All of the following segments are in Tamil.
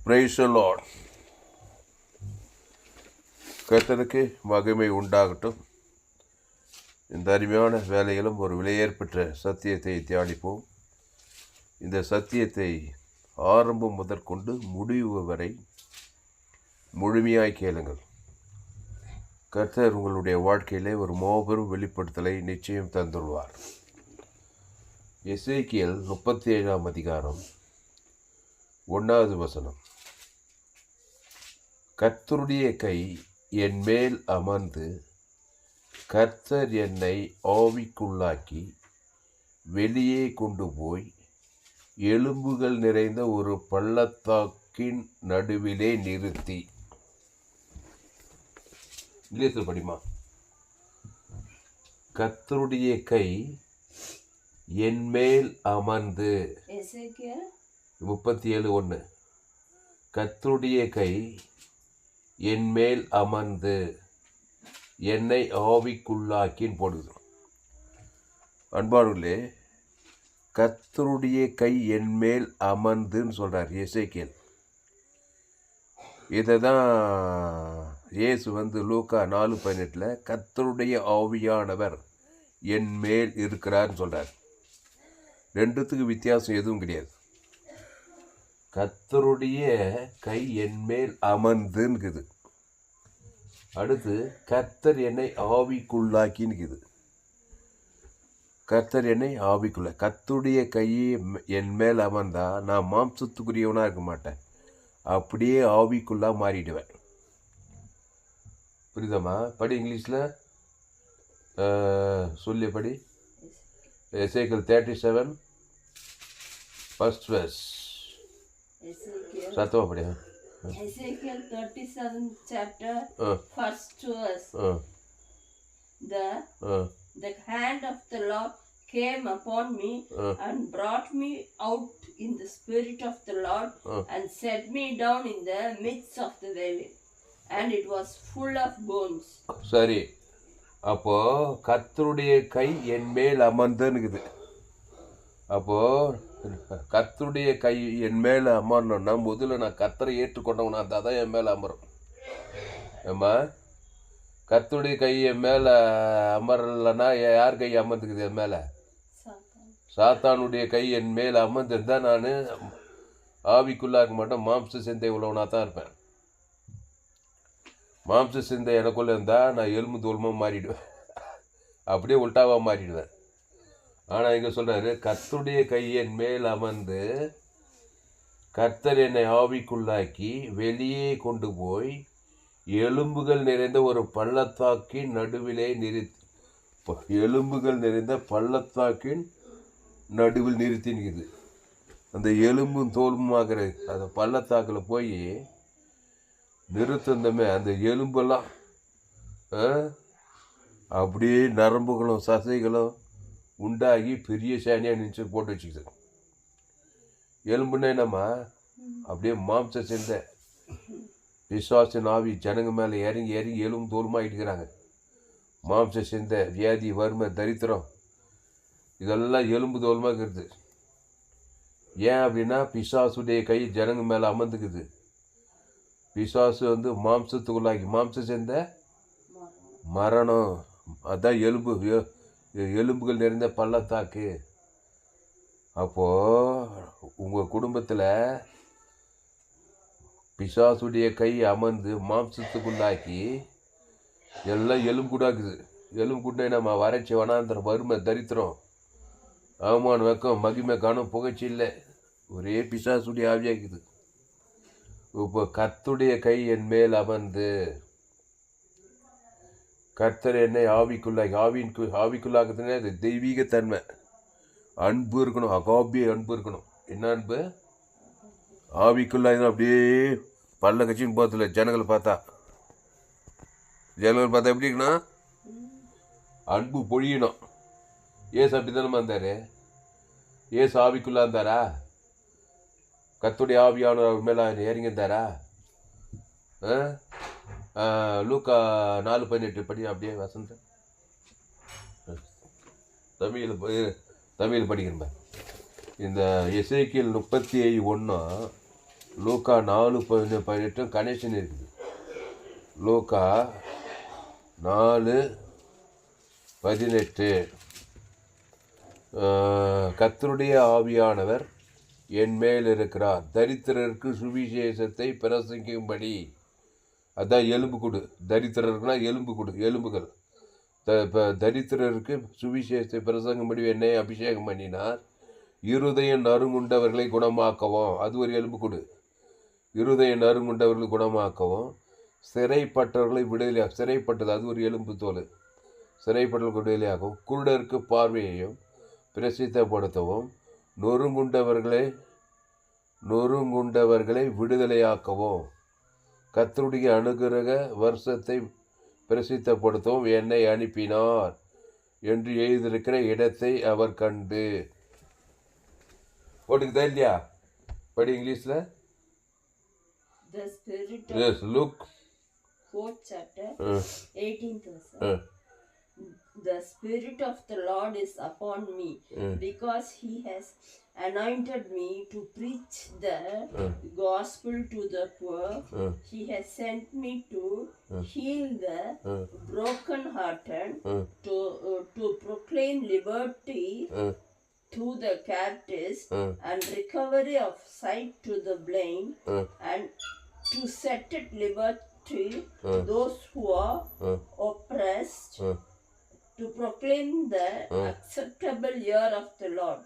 Praise the Lord. கர்த்தருக்கு மகிமை உண்டாகட்டும். இந்த அருமையான வேலையிலும் ஒரு விலையேற்பட்ட சத்தியத்தை தியானிப்போம். இந்த சத்தியத்தை ஆரம்பம் முதற்கொண்டு முடிவு வரை முழுமையாய் கேளுங்கள். கர்த்தர் உங்களுடைய வாழ்க்கையிலே ஒரு மாபெரும் வெளிப்படுத்தலை நிச்சயம் தந்துள்ளார். எசேக்கியேல் 37 அதிகாரம் 1 கர்த்தருடைய கை என் மேல் அமர்ந்து கர்த்தர் என்னை ஆவிக்குள்ளாக்கி வெளியே கொண்டு போய் எலும்புகள் நிறைந்த ஒரு பள்ளத்தாக்கின் நடுவிலே நிறுத்தி. இங்கிலீஷில் படிமா. கர்த்தருடைய கை என் மேல் அமர்ந்து 37:1 கர்த்தருடைய கை என் மேல் அமர்ந்து என்னை ஆவிக்குள்ளாக்கின்னு போடுது. அன்பானவர்களே, கர்த்தருடைய கை என் மேல் அமர்ந்துன்னு சொல்கிறார் எசேக்கியேல். இதை தான் இயேசு லூக்கா 4:18 கர்த்தருடைய ஆவியானவர் என் மேல் இருக்கிறார்னு சொல்கிறார். ரெண்டுத்துக்கு வித்தியாசம் எதுவும் கிடையாது. கர்த்தருடைய கை என் மேல் அமர்ந்துன்னுக்குது. அடுத்து கர்த்தர் என்னை ஆவிக்குள்ளாக்கின்னுக்குது. கர்த்தர் என்னை ஆவிக்குள்ள. கர்த்தருடைய கையை என் மேல் அமர்ந்தா நான் மாம்சத்துக்குரியவனாக இருக்க மாட்டேன், அப்படியே ஆவிக்குள்ளா மாறிடுவேன். புரியுதாம்மா? படி, இங்கிலீஷில் சொல்லி படி. எசேக்கியேல் 37 first verse. சத்தமா படி. Ezekiel 37th chapter, first verse. The hand of the Lord came upon me and brought me out in the spirit of the Lord and set me down in the midst of the valley, and it was full of bones. சரி, அப்போ கர்த்தருடைய கை என் மேல் அமர்ந்துன்னுக்குது. அப்போ கர்த்தருடைய கை என் மேலே அமரணும்னா முதல்ல நான் கர்த்தரை ஏற்றுக்கொண்டவனா இருந்தால் தான் என் மேலே அமரும். ஏம்மா, கர்த்தருடைய கை என் மேலே அமரலைன்னா யார் கை அமர்ந்துக்குது என் மேலே? சாத்தானுடைய கை என் மேலே அமர்ந்திருந்தால் நான் ஆவிக்குள்ளாக மாட்டேன், மாம்ச சிந்தை உள்ளவனாக தான் இருப்பேன். மாம்ச சிந்தை எனக்குள்ளே இருந்தால் நான் எலும்பு தோல்மாக மாறிடுவேன், அப்படியே உல்ட்டாவாக மாறிடுவேன். ஆனால் இங்கே சொல்கிறாரு, கர்த்தருடைய கை என் மேல் அமர்ந்து கர்த்தர் என்னை ஆவிக்குள்ளாக்கி வெளியே கொண்டு போய் எலும்புகள் நிறைந்த ஒரு பள்ளத்தாக்கின் நடுவிலே நிறுத்தி. எலும்புகள் நிறைந்த பள்ளத்தாக்கின் நடுவில் நிறுத்தினுக்குது. அந்த எலும்பும் தோலுமாகிற அந்த பள்ளத்தாக்கில் போய் நிறுத்தந்தமே அந்த எலும்பெல்லாம் அப்படியே நரம்புகளும் சதைகளும் உண்டாகி பெரிய சேனியாக நினச்சி போட்டு வச்சுக்கிது. எலும்புன்னா என்னம்மா? அப்படியே மாம்ச சிந்தை விசுவாசின் ஆவி ஜனங்க மேலே இறங்கி இறங்கி எலும்பு தோலுமாகிட்டுக்கிறாங்க. மாம்ச சிந்தை, வியாதி, வறுமை, தரித்திரம் இதெல்லாம் எலும்பு தோலுமாக இருக்குது. ஏன் அப்படின்னா பிசாசுடைய கை ஜனங்க மேலே அமர்ந்துக்குது. பிசாசு மாம்சத்துக்குள்ளாகி, மாம்ச சிந்தை மரணம். அதான் எலும்புகள் நிறைந்த பள்ளத்தாக்கு. அப்போது உங்கள் குடும்பத்தில் பிசாசுடைய கை அமர்ந்து மாம்சத்துக்குள்ளாக்கி எல்லாம் எலும்புடாக்குது. எலும்புக்குண்டே நம்ம வறட்சி, வனாந்திரம், வறுமை, தரித்திரம், அவமானம், வெக்கம், மகிமை, காணும், புகழ்ச்சி இல்லை, ஒரே பிசாசுடைய ஆவியாக்குது. இப்போ கர்த்தருடைய கை என் மேல் அமர்ந்து கர்த்தர் என்னை ஆவிக்குள்ளாகி. ஆவிக்குள்ளாக்குதுன்னா அது தெய்வீகத்தன்மை, அன்பு இருக்கணும், அகாபிய அன்பு இருக்கணும். என்ன அன்பு? ஆவிக்குள்ளாக அப்படியே பல்ல கட்சின்னு போகிறதில்ல. ஜனங்களை பார்த்தா எப்படி இருக்கணும்? அன்பு பொழியணும். ஏசு அப்படி தானே இருந்தார்? ஏசு ஆவிக்குள்ளா இருந்தாரா? கர்த்தருடைய ஆவியானவர் அவர் மேலே இறங்கியிருந்தாரா? லூக்கா 4:18 படி. அப்படியே வசந்த தமிழ் படிக்கிறேன். இந்த எசேக்கியேல் 37:1 லூக்கா 4:18 கனெக்ஷன் இருக்குது. லூக்கா 4:18 கர்த்தருடைய ஆவியானவர் என் மேல் இருக்கிறார், தரித்திரருக்கு சுவிசேஷத்தை பிரசங்கிக்கும்படி. அதான் எலும்பு கொடு. தரித்திரருக்குனா எலும்பு கொடு, எலும்புகள். தரித்திரருக்கு சுவிசேஷத்தை பிரசங்கும்படி என்னை அபிஷேகம் பண்ணினார். இருதயம் நறுங்குண்டவர்களை குணமாக்கவும், அது ஒரு எலும்பு கொடு. இருதயம் நறுங்குண்டவர்களை குணமாக்கவும், சிறைப்பட்டவர்களை விடுதலை, சிறைப்பட்டது அது ஒரு எலும்பு தோல், சிறைப்பட்டவர்கள் விடுதலையாகவும், குருடருக்கு பார்வையையும் பிரசித்தப்படுத்தவும், நொறுங்குண்டவர்களை விடுதலையாக்கவும், கர்த்தருடைய அனுகிரக வருஷத்தை பிரசித்தப்படுத்தவும் என்னை அனுப்பினார் என்று எழுதியிருக்கிற இடத்தை அவர் கண்டு. போட்டுக்குதா இல்லையா? படி இங்கிலீஷில். The spirit of Yes, Luke 4th chapter 18th verse. The spirit of the Lord is upon me, because he has anointed me to preach the gospel to the poor. He has sent me to heal the brokenhearted, to proclaim liberty to the captives, and recovery of sight to the blind, and to set at liberty those who are oppressed, to proclaim the acceptable year of the Lord.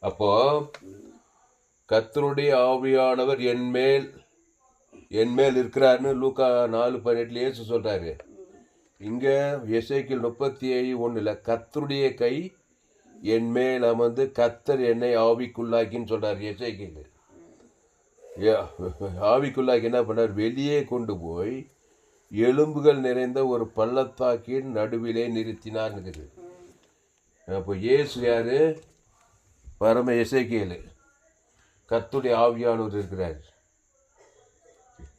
அப்போ கர்த்தருடைய ஆவியானவர் என் மேல் இருக்கிறாருன்னு லூக்கா 4:18 இயேசு சொல்றாரு. இங்க எசேக்கியேல் 37:1 கர்த்தருடைய கை என் மேல் அமர்ந்து கர்த்தர் என்னை ஆவிக்குள்ளாக்கின்னு சொல்றாரு. எசேக்கியேல் ஆவிக்குள்ளாக்கி என்ன பண்ணார்? வெளியே கொண்டு போய் எலும்புகள் நிறைந்த ஒரு பள்ளத்தாக்கின் நடுவிலே நிறுத்தினார்னுக்குது. அப்போ இயேசு யாரு? பரம எசேக்கியேல். கர்த்தருடைய ஆவியானவர் இருக்கிறார்.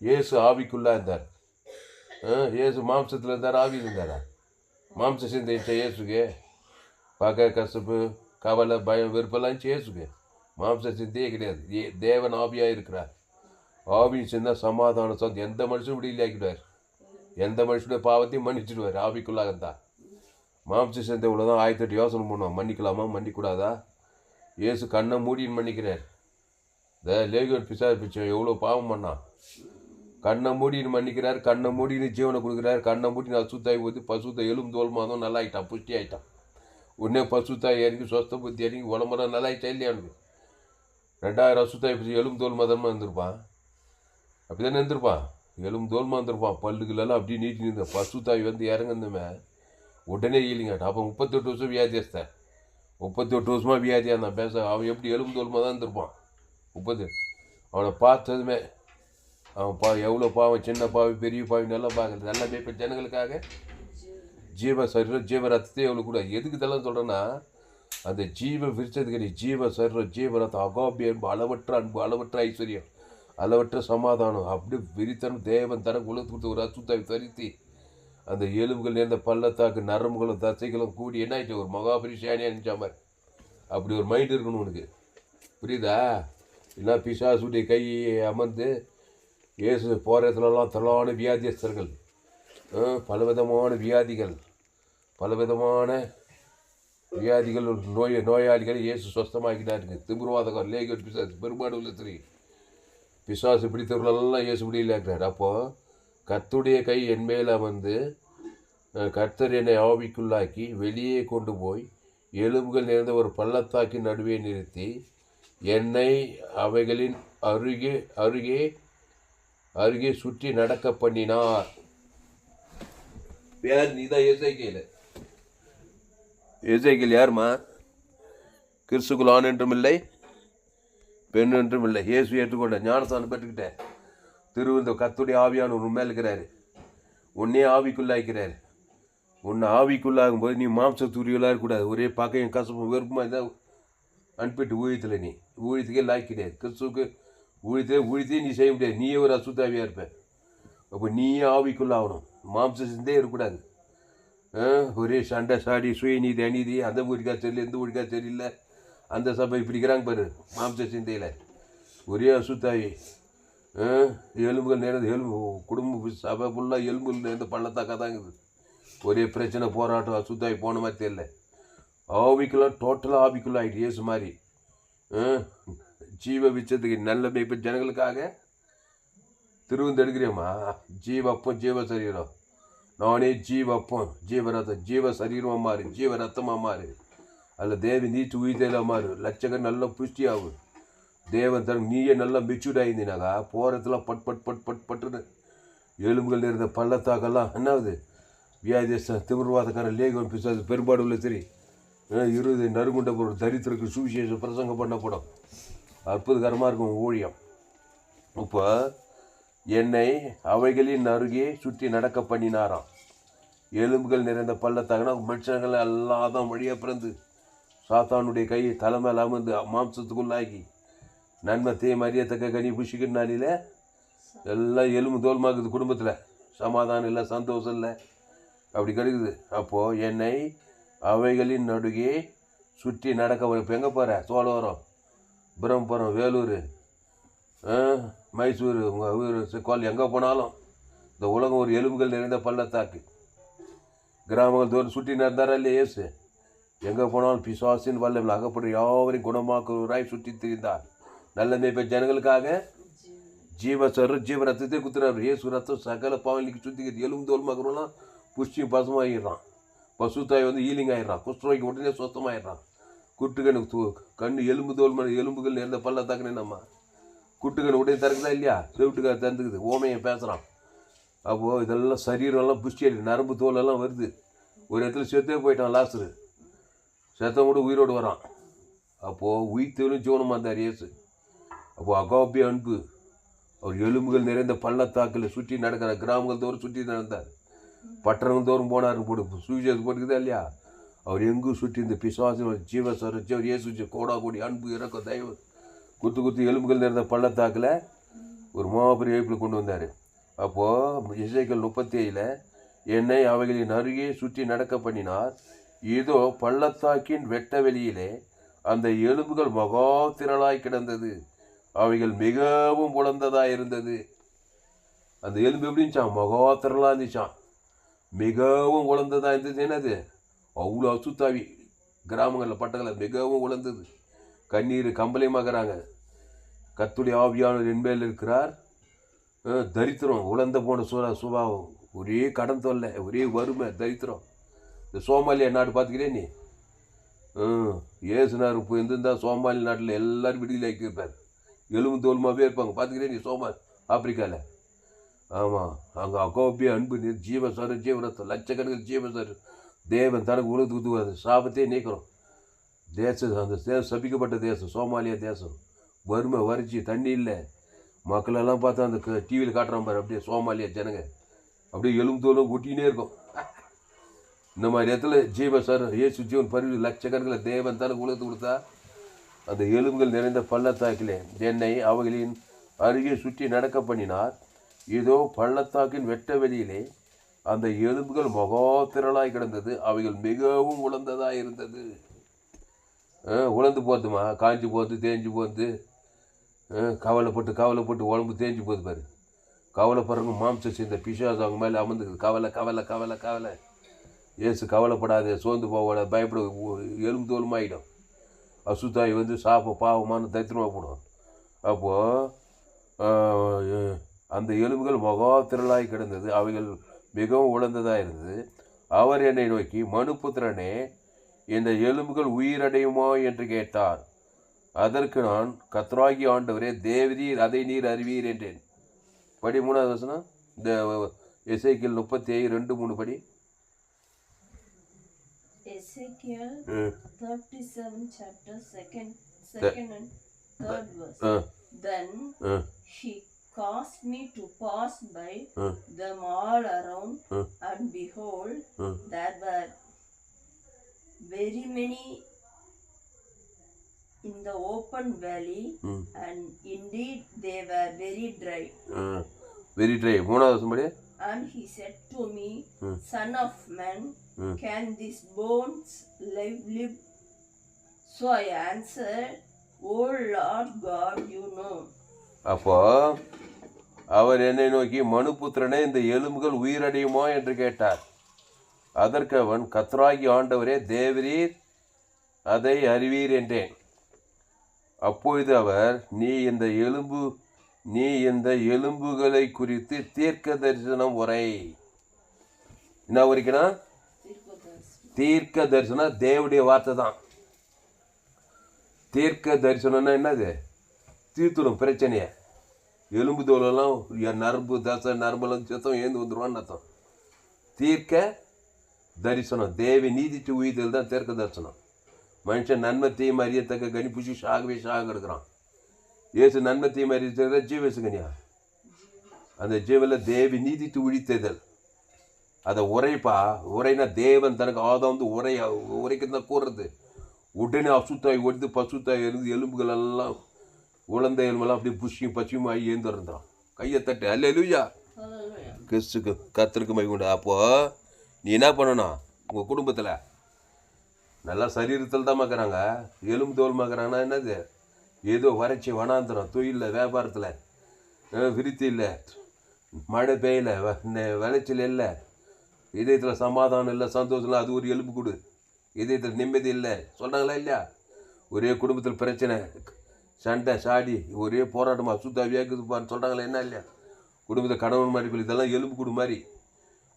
இயேசு ஆவிக்குள்ளா இருந்தார். இயேசு மாம்சத்தில் இருந்தார், ஆவி இருந்தாரா? மாம்ச சிந்தைச்ச இயேசுக்கு பகை, கசப்பு, கவலை, பயம், வெறுப்பெல்லாம் இயேசுக்கு மாம்ச சிந்தையே கிடையாது. தேவன் ஆவியாக இருக்கிறார். ஆவியின் சிந்தா சமாதானம் சொந்த எந்த மனுஷனும் விடுதலையாக்கிடுவார். எந்த மனுஷனுடைய பாவத்தையும் மன்னிச்சிடுவார் ஆவிக்குள்ளாக இருந்தால். மாம்ச சிந்தை உள்ளதான் 1008 யோசனை பண்ணுவோம். மன்னிக்கலாமா, மன்னிக்கூடாதா? இயேசு கண்ணை மூடின்னு மன்னிக்கிறார். இந்த லேகியோன் பிசாசு பிச்சை எவ்வளோ பாவம் பண்ணான், கண்ணை மூடின்னு மன்னிக்கிறார். கண்ணை மூடின்னு ஜீவனை கொடுக்குறார். கண்ணை மூடின்னு அசுத்தாய் போது பசுத்த எலும்பு தோல் மாதம் நல்லா ஆகிட்டான், புஷ்டி ஆகிட்டான். உடனே பசுத்தாய் இறங்கி சொஸ்த புத்தி இறங்கி உடம்புற நல்லா ஆகிட்டா இல்லையா? அவனுக்கு 2000 அசுத்தாய் பிடிச்சி எலும்பு தோல் மாதமாக இருந்திருப்பான். அப்படி தானே இருந்திருப்பான். எலும்பு தோல்மா இருந்திருப்பான். பல்லுகளெல்லாம் அப்படி நீட்டி நின்ற பசுத்தாய் வந்து இறங்குந்துமே உடனே ஈலிங்காட்டான். அப்போ 38 வருஷம் வியாதியஸ்தேன். 38 வருஷமாக வியாதியாக இருந்தான். பேச அவன் எப்படி எலும்பு தோல்மா தான் இருந்திருப்பான். 30 அவனை பார்த்ததுமே அவன் எவ்வளோ பாவம், சின்ன பாவி, பெரிய பாவி நல்லா பார்க்குறது எல்லாமே. இப்போ ஜனங்களுக்காக ஜீவ சரீரம் ஜீவ ரத்தத்தை எவ்வளோ கூட. எதுக்கு இதெல்லாம் சொல்கிறேன்னா, அந்த ஜீவ விரிச்சது கிடையாது. ஜீவ சரீரம் ஜீவ ரத்தம், அகாபிய அன்பு, அளவற்ற அன்பு, அளவற்ற ஐஸ்வர்யம், அளவற்ற சமாதானம், அப்படி விரித்தனம் தேவன் தர உலகத்துக்கு ஒரு அசுத்தாய் தரித்தி அந்த எலும்புகள் நேர்ந்த பள்ளத்தாக்கு நரம்புகளும் தசைகளும் கூடி என்ன ஆயிடுச்சு? ஒரு மகாபரிசானியாக நினச்சா மாதிரி. அப்படி ஒரு மைண்ட் இருக்கணும் உனக்கு, புரியுதா? இல்லை பிசாசுடைய கை அமர்ந்து இயேசு போகிறதுலலாம் தலான வியாதியஸ்தர்கள், பலவிதமான வியாதிகள் நோயாளிகள் இயேசு சொஸ்தமாக்கிட்டாருக்கு. திமிர்வாதகம், லேகியோன் பிசாசு, பெருமாடு உள்ள ஸ்திரீ, பிசாசு பிடித்தவர்களெல்லாம் இயேசு விடுதலையாக்குறார். அப்போது கர்த்தருடைய கை என் மேல் அமர்ந்து கர்த்தர் என்னை ஆவிக்குள்ளாக்கி வெளியே கொண்டு போய் எலும்புகள் நிறைந்த ஒரு பள்ளத்தாக்கின் நடுவே நிறுத்தி என்னை அவைகளின் அருகே சுற்றி நடக்க பண்ணினார். யார்? நீதான் எசேக்கியேல். யாருமா? கிறிஸ்துக்குள் ஆண் என்றும் இல்லை, பெண் என்றும் இல்லை. இயேசு ஏற்றுக்கொண்ட ஞானஸ்தானம் பெற்றுக்கிட்டேன். திருவிந்த கர்த்தருடைய ஆவியானவர் உன் மேல் இருக்கிறாரு. உன்னே ஆவிக்குள்ளாக்கிறாரு. உன்னை ஆவிக்குள்ளாகும் போது நீ மாம்சத்துரியலாக இருக்கக்கூடாது. ஒரே பகையும் கசப்பும் வெறுப்புமா இருந்தால் அனுப்பிட்டு ஊழியத்தில் நீ ஊழியத்துக்கே லாய்க் கிடையாது. கிறிஸ்துவுக்கு ஊழியத்தையே நீ செய்ய முடியாது. நீயே ஒரு அசுத்தாவியாக இருப்ப. அப்போ நீயே ஆவிக்குள்ளாகணும். மாம்ச சிந்தே இருக்கக்கூடாது. ஒரே சண்டை சாடி சுயநீதி அநீதி, அந்த ஊழிக்கா சரியில்லை, இந்த ஊழிக்கா சரியில்லை, அந்த சபை இப்படிக்கிறாங்க பாரு மாம்ச சிந்தையில். ஒரே அசுத்தாயி, எலும்புகள் நேர்ந்து எலும்பு குடும்ப சபை ஃபுல்லாக எலும்புகள் நேர்ந்து பள்ளத்தாக்கா தான் இருக்குது. ஒரே பிரச்சனை போராட்டம் அசுத்தாயி போன மாதிரி தெரியல. ஆவிக்குலாம் டோட்டலாக ஆவிக்குள்ள ஆகிட்டு இயேசு மாதிரி. ஜீவ விச்சத்துக்கு நல்ல இப்போ ஜனங்களுக்காக திருவந்தெடுக்கிறேம்மா. ஜீவப்பம் ஜீவ சரீரம், நானே ஜீவப்பம் ஜீவ ரத்தம், ஜீவ சரீரமாக மாறு, ஜீவ ரத்தமாக மாறு. அதில் தேவி நீச்சு உயிர்த்தெல்லாம் மாறு, லட்சங்கள் நல்லா புஷ்டி ஆகும். தேவன் தன் நீயே நல்லா மெச்சூர்ட் ஆயிருந்தீனாக்கா போகிறதுலாம் பட் பட் பட் பட் பட்டுன்னு எலும்புகள் இருந்த பள்ளத்தாக்கெல்லாம் என்னாவது வியாதிஸ்தான் திமிர்வாதக்காரன் லேகவன் பிசாசு பெரும்பாடுள்ள சரி 20 நறுங்குண்ட பொருள் தரித்திற்கு சுவிசேஷம் பிரசங்கம் பண்ணப்படும். அற்புதகரமாக இருக்கும் ஊழியம். இப்போ என்னை அவைகளின் அருகே சுற்றி நடக்க பண்ணினாராம். எலும்புகள் நிறைந்த பள்ளத்தாக்கனா மனுஷங்கள் எல்லாம் தான் வழியாக பிறந்து சாத்தானுடைய கையை தலைமையில் அமர்ந்து மாம்சத்துக்குள்ளாக்கி நன்மை தீமை அறியத்தக்க கனி புஷிக்கிற நாளில் எல்லாம் எலும்பு தோல்மாக்குது. குடும்பத்தில் சமாதானம் இல்லை, சந்தோஷம் இல்லை, அப்படி கிடைக்குது. அப்போது என்னை அவைகளின் நடுகே சுற்றி நடக்க. இப்போ எங்கே போகிற? சோழவரம், பிரம்மபுரம், வேலூர், மைசூர், உங்கள் ஊர் கோல், எங்கே போனாலும் இந்த உலகம் ஒரு எலும்புகள் நிறைந்த பள்ளத்தாக்கு. கிராமங்கள் தோறும் சுற்றி நடந்தாரா இல்லையா இயேசு? எங்கே போனாலும் பிசாசின் வல்லமையில் அகப்படும் யாவரையும் குணமாக்குவராய் சுற்றி திரிந்தார். நல்ல மேய்ப்ப ஜனங்களுக்காக ஜீவசரு ஜீவ ரத்தத்தை குத்துறாரு. இயேசு ரத்தம் சகல பாவலிக்கு சுற்றிக்கிறது. எலும்பு தோல்மாக்குறோம்லாம் புஷ்டியும் பசுமாகிடுறான். பசுத்தாய் ஹீலிங் ஆகிடுறான். குஷ்டரோய்க்கு உடனே சுத்தமாகிடுறான். குட்டுக்கணு கண்ணு எலும்பு தோல் எலும்புகள் நேர்ந்த பள்ளத்தாக்குன்னு நம்ம குட்டுக்கணு உடனே திறக்குதா இல்லையா? செவிட்டுக்காக திறந்துக்குது. ஓமையை பேசுகிறான். அப்போது இதெல்லாம் சரீரம்லாம் புஷ்டி ஆகிடுது. நரம்பு தோலெல்லாம் வருது. ஒரு இடத்துல செத்தே போயிட்டான் லாசரு. செத்தம் கூட உயிரோடு வரான். அப்போது உயிர்த்தவரும் ஜீவனமாக இருந்தார் இயேசு. அப்போது அகாபிய அன்பு. அவர் எலும்புகள் நிறைந்த பள்ளத்தாக்கில் சுற்றி நடக்கிற கிராமங்கள் தோறும் சுற்றி நடந்தார். பட்டணங்கள் தோறும் போனார்னு போட்டு சுவிசேஷம் போட்டுக்குதா இல்லையா? அவர் எங்கும் சுற்றி இந்த பிசாசு ஜீவசரிச்சு அவர் இயேசு கோடா கோடி அன்பு இறக்க தயவு குத்து எலும்புகள் நிறைந்த பள்ளத்தாக்கில் ஒரு மாபெரிய இழப்பில் கொண்டு வந்தார். அப்போது எசேக்கியேல் 37 என்னை அவைகளின் அருகே சுற்றி நடக்க பண்ணினார். இதோ பள்ளத்தாக்கின் வெட்ட வெளியிலே அந்த எலும்புகள் மகா திரளாய் கிடந்தது. அவைகள் மிகவும் உலர்ந்ததாக இருந்தது. அந்த எலும்பு எப்படி இருந்துச்சான்? மகா திரளாக இருந்துச்சான். மிகவும் உலர்ந்ததாக இருந்தது. என்னது? அவ்வளோ அசுத்தாவி. கிராமங்களில் பட்டங்களில் மிகவும் உலர்ந்தது. கண்ணீர் கம்பளையுமாகறாங்க. கர்த்தருடைய ஆவியானவர் என்மேல் இருக்கிறார். தரித்திரம் உலர்ந்த போன சுபாவம், ஒரே கடன் தொல்லை, ஒரே வறுமை, தரித்திரம். இந்த சோமாலியா நாடு பார்த்துக்கிறேன் நீ. ஏசுனார் இப்போ இருந்திருந்தால் சோமாலி நாட்டில் எல்லோரும் விடுதலை ஆக்கியிருப்பார். எலும்பு தோல்மாவே இருப்பாங்க. பார்த்துக்கிறேன் நீ ஆப்பிரிக்காவில். ஆமாம், அங்கே அகோபிய அன்பு ஜீவசரு ஜீவரத்தம் லட்சக்கணக்கில் ஜீவசரு தேவன் தனக்கு உலகத்துக்கு ஊற்றுவாது. சாபத்தையே நீக்கிறோம். தேசம் அந்த தேசம் சபிக்கப்பட்ட தேசம் சோமாலியா தேசம். வறுமை, வறட்சி, தண்ணி இல்லை. மக்களெல்லாம் பார்த்தா அந்த டிவியில் காட்டுறான் பாரு, அப்படியே சோமாலியா ஜனங்க அப்படியே எலும்பு தோலும் ஒட்டினே இருக்கும். இந்த மாதிரி இடத்துல ஜீவசர் இயேசு ஜீவன் பரிவு லட்சக்கணக்கில் தேவன் தனக்கு உலகத்துக்கு கொடுத்தா அந்த எலும்புகள் நிறைந்த பள்ளத்தாக்கிலே என்னை அவைகளின் அருகே சுற்றி நடக்க பண்ணினார். இதோ பள்ளத்தாக்கின் வெட்ட வெளியிலே அந்த எலும்புகள் மகா திரளாய் கிடந்தது. அவைகள் மிகவும் உலர்ந்ததாக இருந்தது. உலர்ந்து போதுமா? காஞ்சி போகுது, தேஞ்சு போகுது. கவலைப்பட்டு உடம்பு தேஞ்சு போகுது பாரு. கவலைப்படுறவங்க மாம்ச சேர்ந்த பிசாசு அவங்க மேலே அமர்ந்துக்குது. கவலை கவலை கவலை கவலை. ஏசு கவலைப்படாது, சோர்ந்து போவாட, பயப்பட, எலும்பு தோலுமாயிடும். அசுத்தாய் பாவமான தரித்திரமாக போடும். அப்போது அந்த எலும்புகள் மகா திரளாய் கிடந்தது. அவைகள் மிகவும் உலர்ந்ததாக இருந்தது. அவர் என்னை நோக்கி, மனுபுத்திரனே, இந்த எலும்புகள் உயிரடையுமா என்று கேட்டார். அதற்கு நான், கர்த்தராகிய ஆண்டவரே, தேவரீர் அதை நீர் அறிவீர் என்றேன். படி 3வது வசனம். இந்த எசேக்கியேல் 37:2-3 படி. Ezekiel 37 chapter 2nd and 3rd verse. Then he caused me to pass by them all around, and behold, there were very many in the open valley, and indeed they were very dry. Very dry. 3வது வசனம் படி. And he said to me, Son of man, can these bones live? So I answered, O Lord God, you know. அப்போ அவர் என்னை நோக்கி, மனுபுத்திரனே, இந்த எலும்புகள் உயிரடையுமா என்று கேட்டார். அதற்கு அவன், கர்த்தராகிய ஆண்டவரே, தேவரீர் அதை அறிவீர் என்றேன். அப்பொழுது அவர், நீ இந்த எலும்புகளை குறித்து தீர்க்க தரிசனம் உரை. என்ன உரைக்கணும்? தீர்க்க தரிசனம் தேவனுடைய வார்த்தை தான். தீர்க்க தரிசனம்னா என்னது? தீர்த்துடும் பிரச்சனையை. எலும்பு தோலெல்லாம் நரம்பு தசை நரம்பெல்லாம் சுத்தம் ஏந்து வந்துடுவான்னு அர்த்தம். தீர்க்க தரிசனம் தேவி நீதிச்சு உயிர்த்தல் தான் தீர்க்க தரிசனம். மனுஷன் நன்மை தீமை அறியத்தக்க கனி புஷி சாகவே சாக எடுக்கிறான். ஏசு நன்மை தீமை அறியத்தக்க ஜீவசு கனியா. அந்த ஜீவனில் தேவி நீதித்து உழித்ததல். அதை உரைப்பா. உரைனா தேவன் தனக்கு ஆதாந்து உரைக்கு தான் கூறுறது. உடனே அசுத்தாய் ஒடுத்து பசுத்தாய் இருந்து எலும்புகள் எல்லாம் உழந்த எலும்பெல்லாம் அப்படியே புஷியும் பச்சியும் ஆகி ஏந்துருந்தான். கையை தட்டு அல்லேலூயா. கிறிஸ்துக்கு கர்த்தருக்கு மகிமை உண்டு. அப்போது நீ என்ன பண்ணணும்? உங்கள் குடும்பத்தில் நல்லா சரீரத்தில் தான் பார்க்குறாங்க, எலும்பு தோல் பார்க்குறாங்கன்னா என்னது? ஏதோ வறட்சி வனாந்திரம், தொழிலில் வியாபாரத்தில் விருத்தி இல்லை, மழை பெய்யல, விளைச்சல் இல்லை, இதயத்தில் சமாதானம் இல்லை, சந்தோஷம் இல்லை, அது ஒரு எலும்பு கொடு. இதயத்தில் நிம்மதி இல்லை சொல்கிறாங்களா இல்லையா? ஒரே குடும்பத்தில் பிரச்சனை, சண்டை சாடி, ஒரே போராட்டமாக அசுத்தாவியாக இருக்குதுப்பான்னு சொல்கிறாங்களா என்ன இல்லையா? குடும்பத்தை கணவன் மாதிரி இதெல்லாம் எலும்பு கூடு மாதிரி.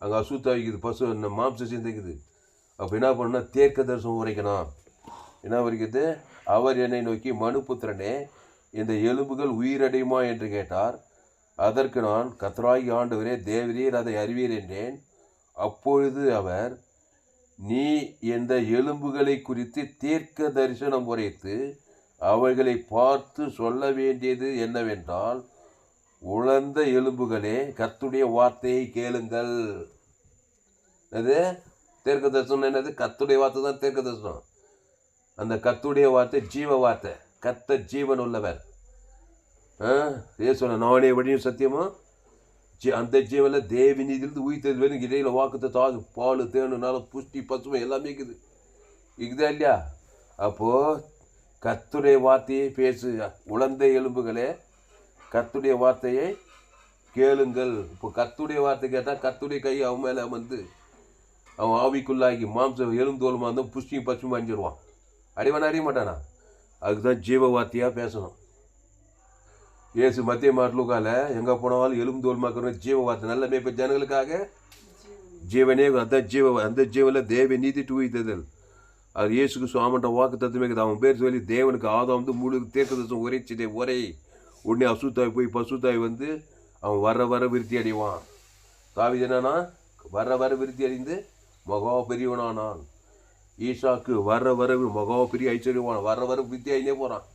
அங்கே அசுத்தாவிக்குது, பசு மாம்சம் சிந்திக்குது. அப்போ என்ன பண்ணணும்னா தீர்க்க தரிசனம் உரைக்கணும். என்ன உரைக்குது? அவர் என்னை நோக்கி, மனுபுத்திரனே, இந்த எலும்புகள் உயிரடையுமா என்று கேட்டார். அதற்கு நான், கர்த்தராகிய ஆண்டவரே, தேவரீர் அதை அறிவீர் என்றேன். அப்பொழுது அவர், நீ இந்த எலும்புகளை குறித்து தீர்க்க தரிசனம் உரைத்து அவைகளை பார்த்து சொல்ல வேண்டியது என்னவென்றால், உலர்ந்த எலும்புகளே, கர்த்தருடைய வார்த்தையை கேளுங்கள். அது தீர்க்க தரிசனம் என்னது? கர்த்தருடைய வார்த்தை தான் தீர்க்க தரிசனம். அந்த கர்த்தருடைய வார்த்தை ஜீவ வார்த்தை. கர்த்தர் ஜீவன் உள்ளவர். சொன்ன நானே வழியும் சத்தியமும் அந்த ஜீவனில் தேவி நீதிலிருந்து உயிர்த்தது வேணும். இடையில வாக்குத்த தாது பால் தேனுனால புஷ்டி பசுமை எல்லாமே இருக்குது. இருக்குதா இல்லையா? அப்போது கர்த்தருடைய வார்த்தையை பேசு. உலர்ந்த எலும்புகளே, கர்த்தருடைய வார்த்தையை கேளுங்கள். இப்போ கர்த்தருடைய வார்த்தை கேட்டால் கர்த்தருடைய கை அவன் மேலே வந்து அவன் ஆவிக்குள்ளாகி மாம்சம் எலும்புதோலுமா இருந்தால் புஷ்டியும் பசுமை அஞ்சிடுவான். அறிய மாட்டானா? அதுக்குதான் ஜீவ வார்த்தையாக பேசணும். ஏசு மத்திய மாட்டலுக்கால எங்கே போனாலும் எலும்பு தோல்மாக்குற ஜீவ வார்த்தை நல்ல இப்போ ஜனங்களுக்காக ஜீவனே. அதான் அந்த ஜீவனில் தேவ நீதி உயிர்த்ததல். அது இயேசுக்கு சுவாமன்ற வாக்கு தத்துவமே. அவன் பேர் சொல்லி தேவனுக்கு ஆதாம் வந்து முழு தீர்க்க தரிசனம் உரைச்சிதே உரை. உடனே அசுத்தாய் போய் பசுத்தாய் வந்து அவன் வர விருத்தி அடைவான். தாவீது என்னன்னா வர விருத்தி அடைந்து மகா பெரியவனானான். ஈசாக்கு வர மகா பெரிய ஐஸ்வர்யவான். வர விருத்தி ஆகினே போகிறான்.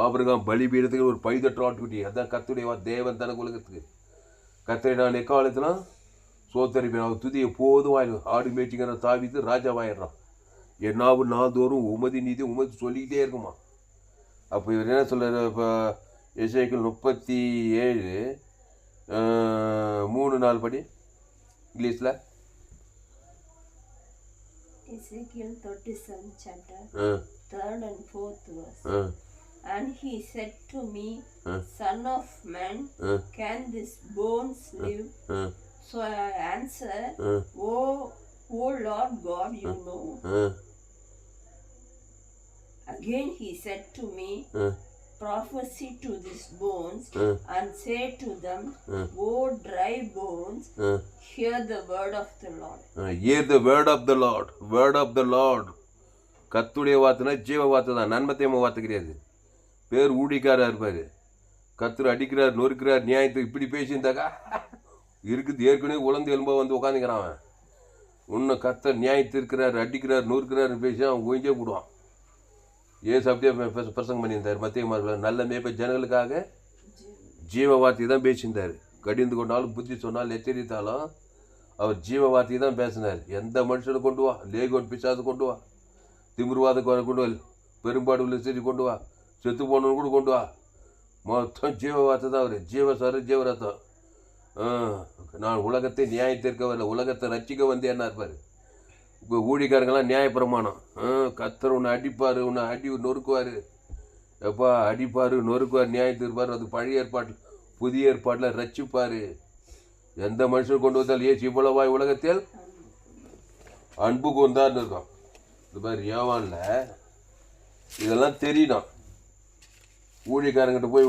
ஆபிரகாம் பலிபீடத்துக்கு ஒரு பைதற்ற ஆட்டுக்குட்டி. அதான் கர்த்தருடைய தேவன் தனக்கு உலகத்துக்கு. கர்த்தரை நான் எக்காலத்தில் சோத்தரிப்பேன். அவர் துதி எப்போதும் வாயிடும். ஆடு மேய்ச்சிங்கிற தாவீது ராஜாவாயிடுறான். என்னாவும் நாள்தோறும் உமதி நீதி உமதி சொல்லிக்கிட்டே இருக்குமா. அப்போ இவர் என்ன சொல்கிறார்? இப்போ எசேக்கியேல் 37:3-4 படி இங்கிலீஷில். Ezekiel 37 chapter 3rd and 4th verse. And he said to me, Son of man, can these bones live? So I answered, O Lord God, you know. Again he said to me, prophesy to these bones and say to them, O dry bones, hear the word of the Lord. Hear the word of the Lord. Word of the Lord. கர்த்தருடைய வார்த்தைனா ஜீவ வார்த்தை தான். நன்மத்தேம வார்த்தை கிடையாது. பேர் ஊழிக்காரா இருப்பார். கர்த்தர் அடிக்கிறார், நொறுக்கிறார், நியாயத்தை இப்படி பேசியிருந்தாக்கா இருக்குது. ஏற்கனவே உலர்ந்து எலும்பா வந்து உட்காந்துக்கிறான். அவன் இன்னும் கர்த்தர் நியாயத்து இருக்கிறார், அடிக்கிறார், நொறுக்கிறாருன்னு பேசி அவன் கொஞ்சே போடுவான். ஏசு அப்படியே பிரசங்கம் பண்ணியிருந்தார். மத்திய மார்க்கில் நல்ல மேய்ப்ப ஜனங்களுக்காக ஜீவ வார்த்தை தான் பேசியிருந்தார். கடிந்து கொண்டாலும் புத்தி சொன்னால் எச்சரித்தாலும் அவர் ஜீவ வார்த்தையை தான் பேசினார். எந்த மனுஷனை கொண்டு வா, லேகோன் பிசாசு கொண்டு வா, திமிர்வாத கொண்டு வா, பெரும்பாடு உள்ள சரி கொண்டு வா, செத்து போனவனு கூட கொண்டு வா, மொத்தம் ஜீவ வார்த்தை தான். அவர் ஜீவசாரு ஜீவரத்தம். நான் உலகத்தை நியாயத்திற்க வரல, உலகத்தை ரட்சிக்க வந்து என்ன இருப்பார். இப்போ ஊழிக்காரங்களாம் நியாயப்பிரமாணம். கர்த்தர் உன்னை அடிப்பார், உன்னை அடி நொறுக்குவார், எப்பா அடிப்பார், நொறுக்குவார், நியாயத்து இருப்பார். அது பழைய ஏற்பாட்டில். புதிய ஏற்பாட்டில் ரட்சிப்பார். எந்த மனுஷன் கொண்டு வந்தால் ஏசு இவ்வளவாய் உலகத்தில் அன்பு கொண்டான்னு இருக்கும். இது மாதிரி யோவான்ல இதெல்லாம் தெரியணும். ஊழியக்காரங்கிட்ட போய்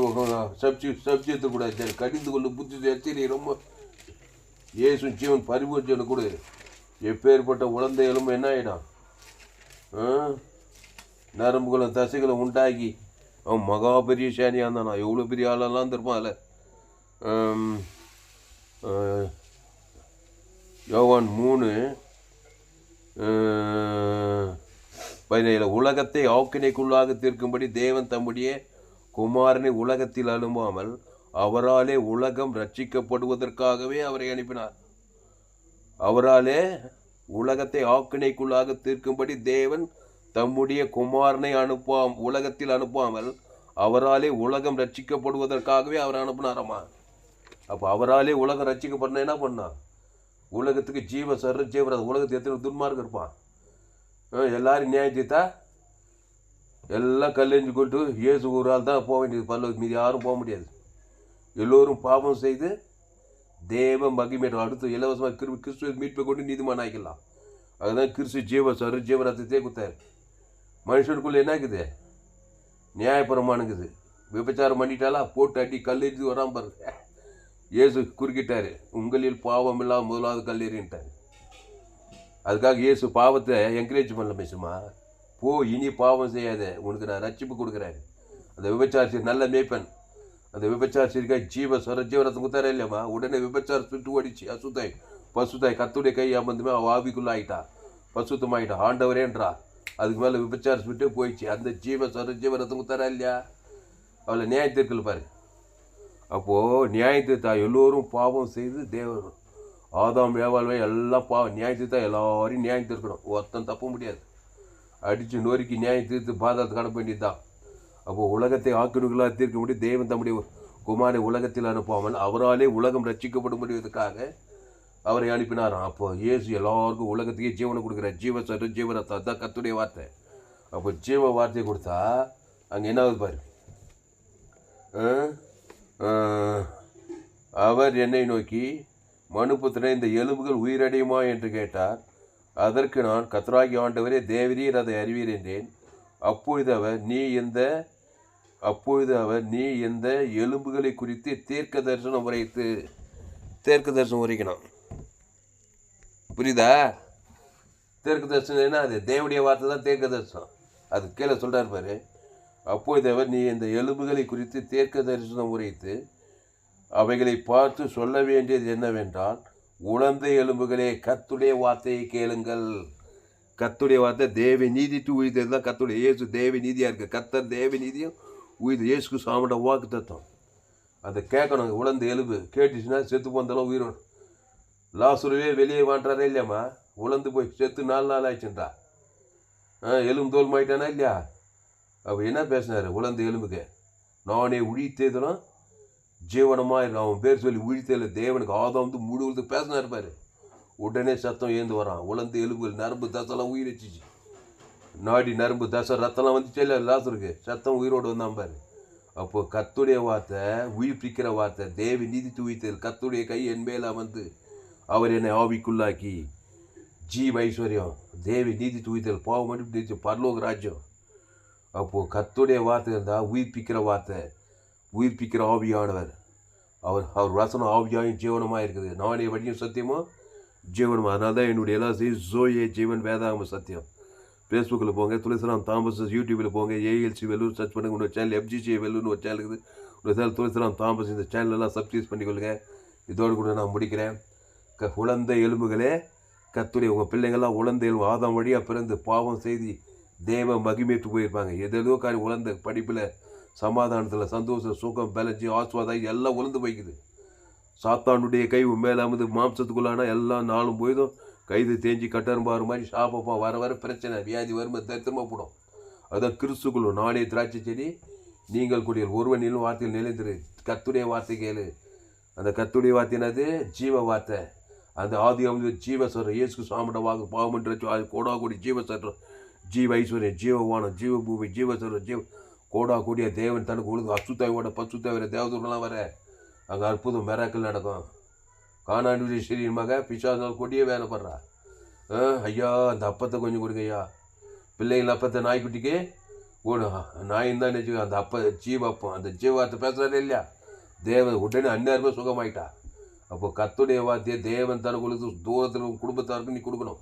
சப்ஜெக்ட் கூட கடிந்து கொண்டு புத்தி எத்தனை ரொம்ப இயேசு ஜீவன் பரிபூர்ஜனை கொடு. எப்பேற்பட்ட உழந்த எலும்பு என்ன ஆகிடும்? நரம்புகளும் தசைகளும் உண்டாகி அவன் மகா பெரிய சேனியாக இருந்தானா. எவ்வளோ பெரிய ஆளெல்லாம் இருப்பான் அதில். யோவான் 3:17 உலகத்தை ஆக்கினைக்குள்ளாக தீர்க்கும்படி தேவன் தம்முடைய குமாரனை உலகத்தில் அனுப்பாமல் அவராலே உலகம் ரட்சிக்கப்படுவதற்காகவே அவரை அனுப்பினார். அவராலே உலகத்தை ஆக்கினைக்குள்ளாக தீர்க்கும்படி தேவன் தம்முடைய குமாரனை உலகத்தில் அனுப்பாமல் அவராலே உலகம் ரட்சிக்கப்படுவதற்காகவே அவரை அனுப்பினாரம்மா. அப்போ அவராலே உலகம் ரட்சிக்கப்படணும் என்ன பண்ணான்? உலகத்துக்கு ஜீவ சர்ற ஜீவன். அது உலகத்துக்கு எத்தனை துன்மார்க்கம் இருப்பான். எல்லாரும் நியாயத்தா எல்லாம் கல்லெஞ்சு கொண்டு இயேசு ஒரு ஆள் தான் போக வேண்டியது. பல்லவ மீதி யாரும் போக முடியாது. எல்லோரும் பாவம் செய்து தேவ மகிமையிடம் அடுத்து இலவசமாக கிறிஸ்துவ மீட்பை கொண்டு நீதிமான் ஆகிக்கலாம். அதுதான் கிறிஸ்து ஜீவ சர்ற ஜீவரத்தே கொடுத்தாரு. மனுஷனுக்குள்ளே என்ன இருக்குது? நியாயபுரமானுங்குது. விபச்சாரம் பண்ணிட்டாலா போட்டு அடி கல்லெறிஞ்சு வராமல் பாருங்க. இயேசு குறுக்கிட்டாரு, உங்களில் பாவம் இல்லாமல் முதலாவது கல்லெறின்ட்டார். அதுக்காக இயேசு பாவத்தை என்கரேஜ் பண்ணல. பேசுமா போ, இனி பாவம் செய்யாத, உனக்கு நான் ரட்சிப்பு கொடுக்குறேன். அந்த விபச்சாரி நல்ல மேய்ப்பன். அந்த விபச்சாரிக்கா ஜீவரத்தை குத்தாரே இல்லையம்மா. உடனே விபச்சாரம் சுட்டு ஓடிச்சு. பசுத்தாய் கத்துடைய கை அமர்ந்துமே அவள் ஆவிக்குள்ள ஆகிட்டா, பசுத்தமாயிட்டா. ஆண்டவரேன்றா. அதுக்கு மேலே விபச்சாரம் சுட்டு போயிடுச்சு. அந்த ஜீவரத்தை குத்தாரா இல்லையா? அவளை நியாயத்திற்குள் பாரு. அப்போது நியாயத்தீர்த்தா எல்லோரும் பாவம் செய்து தேவன் ஆதாம் ஏவாள்வை எல்லாம் நியாயத்தீர்த்தா எல்லாரையும் நியாயத்திருக்கணும். ஒருத்தன் தப்ப முடியாது. அடித்து நொறுக்கி நியாயத்தீர்த்து பாதாளத்தை கடப்ப வேண்டியது தான். அப்போது உலகத்தை ஆக்கிரமிகளாக தீர்க்க முடியும். தேவன் தம்முடைய குமாரை உலகத்தில் அனுப்பாமல் அவராலே உலகம் ரட்சிக்கப்பட முடிவதற்காக அவரை அனுப்பினாராம். அப்போ இயேசு எல்லாருக்கும் உலகத்துக்கே ஜீவனை கொடுக்குறார். ஜீவரத்தம் அதுதான் கர்த்தருடைய வார்த்தை. அப்போ ஜீவ வார்த்தையை கொடுத்தா அங்கே என்ன ஆகுது பாரு. அவர் என்னை நோக்கி, மனுபுத்திரனே, இந்த எலும்புகள் உயிரடையுமா என்று கேட்டார். அதற்கு நான், கர்த்தராகிய ஆண்டவரே, தேவரீர் அதை அறிவீர் என்றேன். அப்பொழுது அவர் நீ இந்த எலும்புகளை குறித்து தீர்க்க தரிசனம் உரைக்கணும். புரியுதா? தீர்க்க தரிசனம் என்ன? அது தேவனுடைய வார்த்தை தான் தீர்க்க தரிசனம். அது கீழே சொல்கிறார் பாரு. அப்பொழுது அவர் நீ இந்த எலும்புகளை குறித்து தீர்க்க தரிசனம் உரைத்து அவைகளை பார்த்து சொல்ல வேண்டியது என்னவென்றால், உலர்ந்த எலும்புகளே, கர்த்தருடைய வார்த்தையை கேளுங்கள். கர்த்தருடைய வார்த்தை தேவ நீதிட்டு உயிர்த்தது தான். கர்த்தருடைய இயேசு தேவ நீதியாக இருக்குது. கர்த்தர் தேவ நீதியும் உயிர் இயேசுக்கு சாமிட வாக்கு தத்துவம். அதை கேட்கணும். உலர்ந்த எலும்பு கேட்டுச்சுன்னா செத்து போந்தாலும் உயிரோடு. லாசுருவே வெளியே வாண்டாரே இல்லையாம்மா. உலர்ந்து போய் செத்து 4 நாள் ஆயிடுச்சுன்றா. எலும்பு தோல் மாயிட்டானா இல்லையா? அப்போ என்ன பேசினார்? உலர்ந்த எலும்புக்கு நானே உழித்தேதனும் ஜீவனமாக இருக்கு. அவன் பேர் சொல்லி உழித்தேல தேவனுக்கு ஆதாம் வந்து முழுவதுக்கு பேசினார் பாரு. உடனே சத்தம் ஏந்து வரான். உலர்ந்த எலும்புகள் நரம்பு தசைலாம் உயிர் வச்சிச்சு. நாடி நரம்பு தசை ரத்தம்லாம் வந்துச்சே இல்லை லாசருக்கு. சத்தம் உயிரோடு வந்தான் பாரு. அப்போது கர்த்தருடைய வார்த்தை உயிர்ப்பிக்கிற வார்த்தை. தேவி நீதி துவித்தல். கர்த்தருடைய கை என் மேலே வந்து அவர் என்னை ஆவிக்குள்ளாக்கி ஜீவ ஐஸ்வர்யம் தேவி நீதி துவித்தல் பாவம் மட்டும் பரலோக ராஜ்யம். அப்போது கர்த்தருடைய வார்த்தை இருந்தால் உயிர்ப்பிக்கிற வார்த்தை. உயிர்ப்பிக்கிற ஆவியானவர். அவர் வசனம் ஆவியாயும் ஜீவனமாக இருக்குது. நானே வழியும் சத்தியமோ ஜீவனமாக. அதனால தான் என்னுடைய எல்லா ஜோயே ஜீவன் வேதாகம சத்தியம். ஃபேஸ்புக்கில் போங்க, துளசிராம் தாமஸ். யூடியூப்பில் போங்க, ஏஎல்சி வெல்லூர் சர்ச் பண்ணுங்க. இன்னொரு சேனல் FGC வெல்லூர்னு ஒரு சேனல் இருக்குது. ஒரு சேனல் துளசிராம் தாமஸ். இந்த சேனலெல்லாம் சப்ஸ்கிரைப் பண்ணிக்கொள்ளுங்க. இதோடு கூட நான் முடிக்கிறேன். உலர்ந்த எலும்புகளே, கர்த்தருடைய உங்கள் பிள்ளைங்கள்லாம் உலர்ந்த எலும்பு ஆதாம் வழியாக பிறந்து பாவம் செய்து தேவ மகிமைத்து போயிருப்பாங்க. எதோ காரியம் உலர்ந்த படிப்பில், சமாதானத்தில், சந்தோஷம், சுகம், பலஞ்சி, ஆஸ்வாதம் எல்லாம் உலர்ந்து போய்க்குது. சாத்தானுடைய கை மேலே அமது மாம்சத்துக்குள்ளானா எல்லாம் நாளும் போய்தும் கைது தேஞ்சி கட்டரும்பாரு மாதிரி சாப்பப்பா வர வர பிரச்சனை வியாதி வறுமை தரித்திரமாக போடும். அதுதான் கிறிஸ்துக்குள்ள நானே திராட்சை செடி நீங்கள் குடியல் ஒருவனிலும் வார்த்தையில் நிலைத்திரு. கர்த்தருடைய வார்த்தை கேளு. அந்த கர்த்தருடைய வார்த்தை என்னது? ஜீவ வார்த்தை. அந்த ஆதி வந்து ஜீவ சொல்கிற இயேசுக்கு சாமிட வாக்கு பாவமன்ற கோடா கூடி ஜீவ சொல்கிறோம். ஜீவ ஐஸ்வர்யம், ஜீவவானம், ஜீவ பூமி, ஜீவ சொல்கிற கோடா கூடிய தேவன் தனக்கு உழுது அசுத்தாயோட பசுத்தாவிர தேவதூர்கள்லாம் வர அங்கே அற்புதம் மிராக்கள் நடக்கும். கானானுடைய ஸ்திரீயின் மக பிசாசால் கொடியே வேலைப்படுறா. ஐயா அந்த அப்பத்தை கொஞ்சம் கொடுங்க ஐயா, பிள்ளைகள் அப்பத்தை நாய்க்குட்டிக்கு ஓடும். நாயின் தான் நினச்சி அந்த ஜீவப்பம் அந்த ஜீவார்த்தை பேசுகிறாரு இல்லையா, தேவன் உடனே அந்நேரமே சுகமாயிட்டா. அப்போ கர்த்தருடைய வார்த்தையை தேவன் தனக்கு உழுது தூரத்தில் குடும்பத்தாருக்கு நீ கொடுக்கணும்,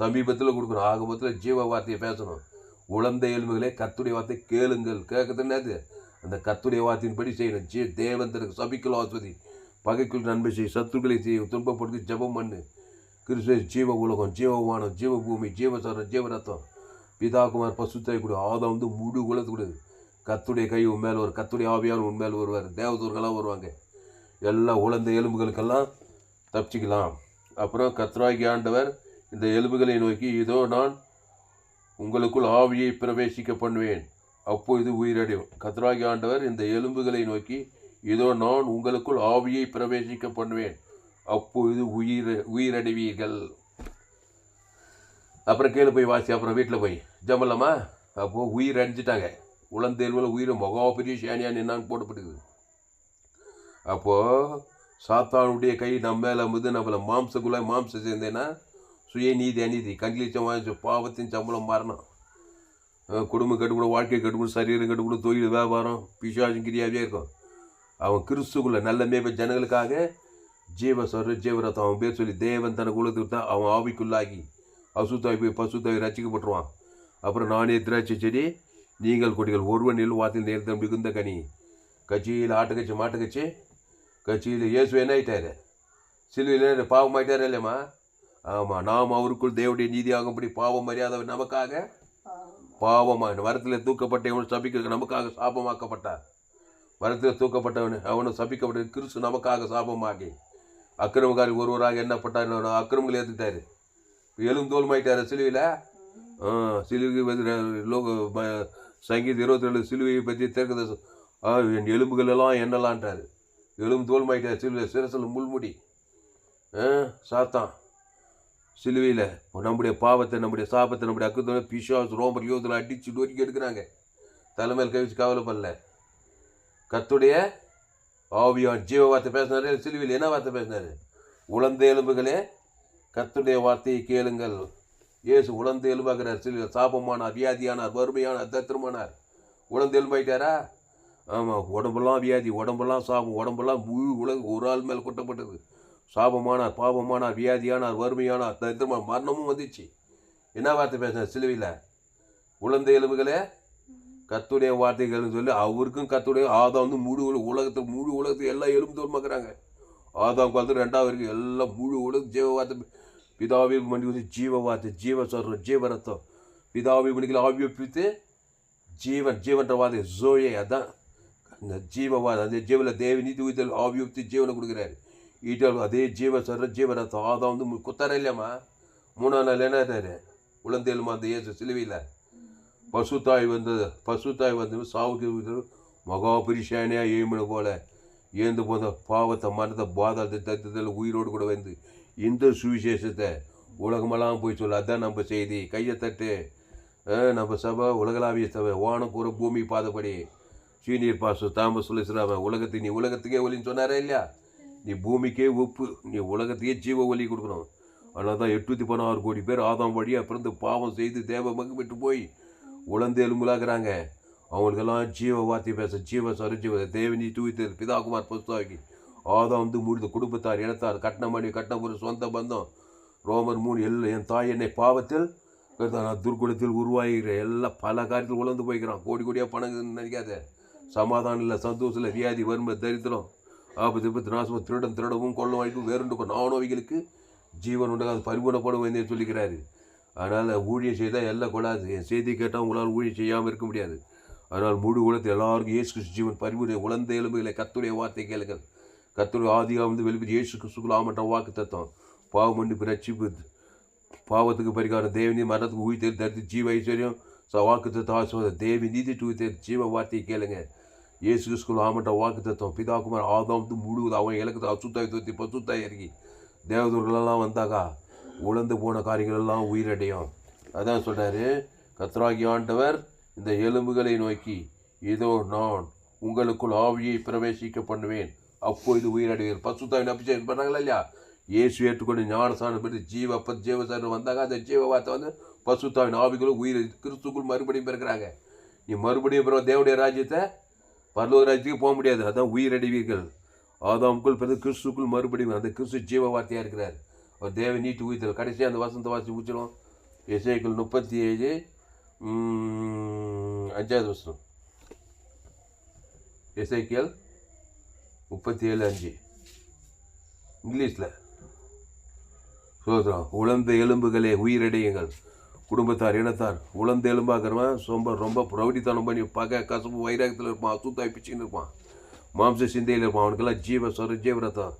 சமீபத்தில் கொடுக்கணும். ஆகமத்தில் ஜீவ வார்த்தையை பேசணும். உழந்த எலும்புகளே கர்த்தருடைய வார்த்தை கேளுங்கள். கேட்கறது அந்த கர்த்தருடைய வார்த்தையின்படி செய்யணும். தேவன் தனக்கு சபிக்கல் ஆஸ்வதி, பகைக்குள் நன்மை செய், சத்துக்களை செய்ய, துன்பப்படுத்தி ஜபம் பண்ணு. கிறிஸ்துவ ஜீவ உலகம், ஜீவவானம், ஜீவ பூமி, ஜீவசரம், ஜீவரத்தம், பிதாகுமார் பசுத்தாய் கொடு. ஆதம் வந்து முழு உலகத்து கொடு. கர்த்தருடைய கை உன் மேல் வரும், கர்த்தருடைய ஆவியான உன் மேல் வருவார், தேவதூர்களாம் வருவாங்க. எல்லா உழந்த எலும்புகளுக்கெல்லாம் தப்பிச்சிக்கலாம். அப்புறம் கர்த்தராகிய ஆண்டவர் இந்த எலும்புகளை நோக்கி, இதோ நான் உங்களுக்குள் ஆவியை பிரவேசிக்க பண்ணுவேன், அப்பொழுது உயிரடையும். கர்த்தராகிய ஆண்டவர் இந்த எலும்புகளை நோக்கி, இதோ நான் உங்களுக்குள் ஆவியை பிரவேசிக்க பண்ணுவேன், அப்பொழுது உயிரடைவீர்கள். அப்புறம் கீழே போய் வாசி, அப்புறம் வீட்டில் போய் ஜமலாமா. அப்போது உயிர் அடைஞ்சிட்டாங்க. உளந்தேல்வில் உயிரை மகாபெரிய சேனியான் என்னான்னு போடப்பட்டுக்குது. அப்போது சாத்தானுடைய கை நம்ம மேலே வந்து நம்மளை மாம்சம் சேர்ந்தேன்னா சுயநீதி அநீதி கண்கிலிச்சம் வாங்கிச்சு, பாவத்தின் சம்பளம் மாறணும். குடும்பம் கட்டுக்கூட, வாழ்க்கை கட்டுக்கூட, சரீரம் கட்டுக்கூட, தொழில் வியாபாரம் பிசாசும் கிரியாவே இருக்கும். அவன் கிறிஸ்துக்குள்ள நல்ல மேய்ப்ப ஜனங்களுக்காக ஜீவரத்தம் அவன் பேர் சொல்லி தேவன் தனக்கு உலகத்து விட்டா அவன் ஆவிக்குள்ளாகி அசுத்தாய் போய் பசுத்தாய் ரசிக்கப்பட்டுருவான். அப்புறம் நானே திராட்சை செடி, நீங்கள் கொடிகள், ஒருவனில் வாத்தில் நேர்த்த மிகுந்த கனி. கட்சியில் ஆட்டுக்கட்சி மாட்டுக்கட்சி கட்சியில் இயேசு என்ன ஆகிட்டாரு, சிலுவையில் பாவமாயிட்டார் இல்லையம்மா. ஆமாம், நாம் அவருக்குள் தேவனுடைய நீதி ஆகும்படி பாவம் மரியாதை நமக்காக பாவமாக வரத்தில் தூக்கப்பட்டவன் சபிக்க நமக்காக சாபமாக்கப்பட்டார். வரத்தில் தூக்கப்பட்டவன் அவனை சபிக்கப்பட்ட கிறிஸ்து நமக்காக சாபமாகி அக்கிரமக்காரி ஒருவராக என்னப்பட்டார், அக்கிரமங்களை ஏற்றுக்கிட்டாரு, எலும்புதோல்மாயிட்டார் சிலுவையில். சிலுவை சங்கீத 22 சிலுவையை பற்றி தேர்க்கத என் எலும்புகள் எல்லாம் என்னலான்ட்டார். எலும்பு தோல்மாயிட்டார் சிலுவையில், சிரசில் முள்முடி. சாத்தான் சிலுவையில் நம்முடைய பாவத்தை, நம்முடைய சாபத்தை, நம்முடைய அக்குத்தோட பிசாசு ரோமர் யோதில் அடிச்சு நோக்கி எடுக்கிறாங்க. தலைமையில் கவிச்சு கவலைப்படல. கர்த்தருடைய ஆவியான் ஜீவ வார்த்தை பேசினாரு. சிலுவையில் என்ன வார்த்தை பேசினாரு, உலர்ந்த எலும்புகளே கர்த்தருடைய வார்த்தையை கேளுங்கள். இயேசு உலர்ந்த எலும்பாகிறார். சிலுவையில் சாபமானார், வியாதியானார், வறுமையானார், தத்திரமானார். உலர்ந்த எலும்பாயிட்டாரா? ஆமாம், உடம்பெல்லாம் வியாதி, உடம்பெல்லாம் சாபம், உடம்பெல்லாம் முழு உலகம் ஒரு ஆள் மேல் கொட்டப்பட்டது. சாபமானார், பாவமானார், வியாதியானார், வறுமையானார், தரித்திரமான மரணமும் வந்துச்சு. என்ன வார்த்தை பேசினார் சிலுவையில், உலர்ந்த எலும்புகளே கர்த்தருடைய வார்த்தைகள்னு சொல்லி அவருக்கும் கர்த்தருடைய ஆதாம் வந்து முழு உலகத்துக்கு எல்லாம் எலும்பு தோல்மாக்குறாங்க. ஆதாம் காலத்தில் 2வது வரைக்கும் எல்லாம் முழு உலகம் ஜீவ வார்த்தை. பிதாவை மண்டி ஜீவ வார்த்தை, ஜீவசரம், ஜீவரத்தம். பிதாவை மணிகள் ஆவியை பிரித்து ஜீவன்ற வார்த்தை ஜோயே, அதான் இந்த ஜீவவாதம். அந்த ஜீவனில் தேவ நீதி உயிர்த்தல் ஆவியை ஊற்றி ஜீவனை கொடுக்குறாரு. ஈட்டால் அதே ஜீவசரம், ஜீவரத்தம். ஆதாம் வந்து குத்தார இல்லையாம்மா, 3ஆம் நாள் என்ன உலர்ந்தேலுமா அந்த இயேசு சிலுவையில். பசுத்தாய் வந்தது சாவுக்கு மகாபரிஷானியாக ஏமின போல ஏந்து போத பாவத்தை மரணத்தை பாதாளத்தை தத்துவத்தில் உயிரோடு கூட வந்து இந்த சுவிசேஷத்தை உலகமெல்லாம் போய் சொல்ல. அதுதான் நம்ம செய்தி. கையை தட்டு. நம்ம சபை உலகளாவிய சபை, வானம் கூற பூமி பாதப்படி. சீனியர் பாஸ்டர் தாமஸ் சொல்லிடுறாம நீ உலகத்துக்கே ஒலின்னு சொன்னாரே இல்லையா, நீ பூமிக்கே உப்பு, நீ உலகத்துக்கே ஜீவ ஒலி கொடுக்கணும். ஆனால் தான் 816 கோடி பேர் ஆதாம் வழியாக பிறந்து பாவம் செய்து தேவ மகிழ்விட்டு போய் உலர்ந்து எலும்புலாகிறாங்க. அவங்களுக்கெல்லாம் ஜீவ வார்த்தை பேச ஜீவ தேவனி தூய்த்தது பிதாகுமார் பசுத்தாக்கி ஆதாம் வந்து முடிந்த குடும்பத்தார் இனத்தார் கட்டின மணி கட்டின ஒரு சொந்த பந்தம் ரோமர் 3 எல்லாம் என் தாய் என்னை பாவத்தில் துர்குணத்தில் உருவாகிற எல்லாம் பல காரியத்தில் உழந்து போய்க்கிறான். கோடியாக பணம் நினைக்காத. சமாதானம் இல்லை, சந்தோஷம் இல்லை, வியாதி, வறுமை, தரித்திரம், ஆபத்து, நாசம், திருடவும் கொள்ளும் வாய்ப்பு வேறுண்டு நானோவிகளுக்கு ஜீவன் உண்டு, அது பரிபூர்ணப்படும் என்று சொல்லிக்கிறாரு. அதனால் ஊழியம் செய்தால் எல்லாம் கூடாது. என் செய்தி கேட்டால் உங்களால் ஊழியம் செய்யாமல் இருக்க முடியாது. அதனால் முழு உலகத்தில் எல்லாருக்கும் இயேசு கிறிஸ்து ஜீவன் பரிபூர்ண உலர்ந்த எலும்புகளை கர்த்தருடைய வார்த்தை கேளுங்கள். கர்த்தருடைய ஆதியாக வந்து வெளிப்படி இயேசு கிறிஸ்துக்குள் ஆமன்ற வாக்கு தத்துவம், பாவம் மன்னிப்பு, ரட்சிப்பு, பாவத்துக்கு பரிகாரம், தேவனி மரணத்துக்கு உயிர் தரித்து ஜீவ ஐஸ்வர்யம், வாக்கு தத்துவம், ஆசுவாதம், தேவி நீதி தூய் ஜீவ வார்த்தையை கேளுங்க. இயேசு கிறிஸ்துக்குள் ஆமன்ற வாக்கு தத்துவம், பிதாகுமார் ஆதாம் வந்து முழுவது அவன் இலக்கத்தை அசுத்தாய் தூத்தி பசுத்தாய் இறங்கி தேவதூர்களெல்லாம் வந்தாக்கா உழந்து போன காரியங்களெல்லாம் உயிரடையும். அதான் சொல்கிறாரு கர்த்தராகிய ஆண்டவர் இந்த எலும்புகளை நோக்கி, இதோ நான் உங்களுக்குள் ஆவியை பிரவேசிக்க பண்ணுவேன், அப்பொழுது உயிரடைவீர்கள். பசுத்தாவின் அபிஷேகம் பண்ணாங்களா இல்லையா? இயேசு ஏற்றுக்கொண்டு ஞானஸ்நானம் பெற்று ஜீவசாரம் வந்தாங்க. அந்த ஜீவ வார்த்தை வந்து பசுத்தாவின் ஆவிகளும் உயிர் கிறிஸ்துக்குள் மறுபடியும் பிறக்கிறாங்க. நீ மறுபடியும் பிறகு தேவனுடைய ராஜ்யத்தை பரலோக ராஜ்யத்துக்கு போக முடியாது. அதான் உயிரடைவீர்கள். ஆதாமுக்குள் பிறகு கிறிஸ்துக்குள் மறுபடியும் அந்த கிறிஸ்து ஜீவ வார்த்தையாக இருக்கிறார். அவர் தேவ நீட்டு உயிர்த்தல். கடைசியாக அந்த வசந்த வாசி முடிச்சிடும். எசேக்கியேல் 37 5வது வசனம். எசேக்கியேல் 37:5 இங்கிலீஷில் சொல்கிறோம். உலர்ந்த எலும்புகளே உயிரடையுங்கள். குடும்பத்தார் இனத்தார் உலர்ந்த எலும்பாகிறவன் ரொம்ப ரவுடித்தனம் பண்ணி பகை கசப்பு வைராகத்தில் இருப்பான், அசுத்தாய் பிச்சுன்னு இருப்பான், மாம்ச சிந்தையில் இருப்பான். அவனுக்கெல்லாம் ஜீவரத்தம்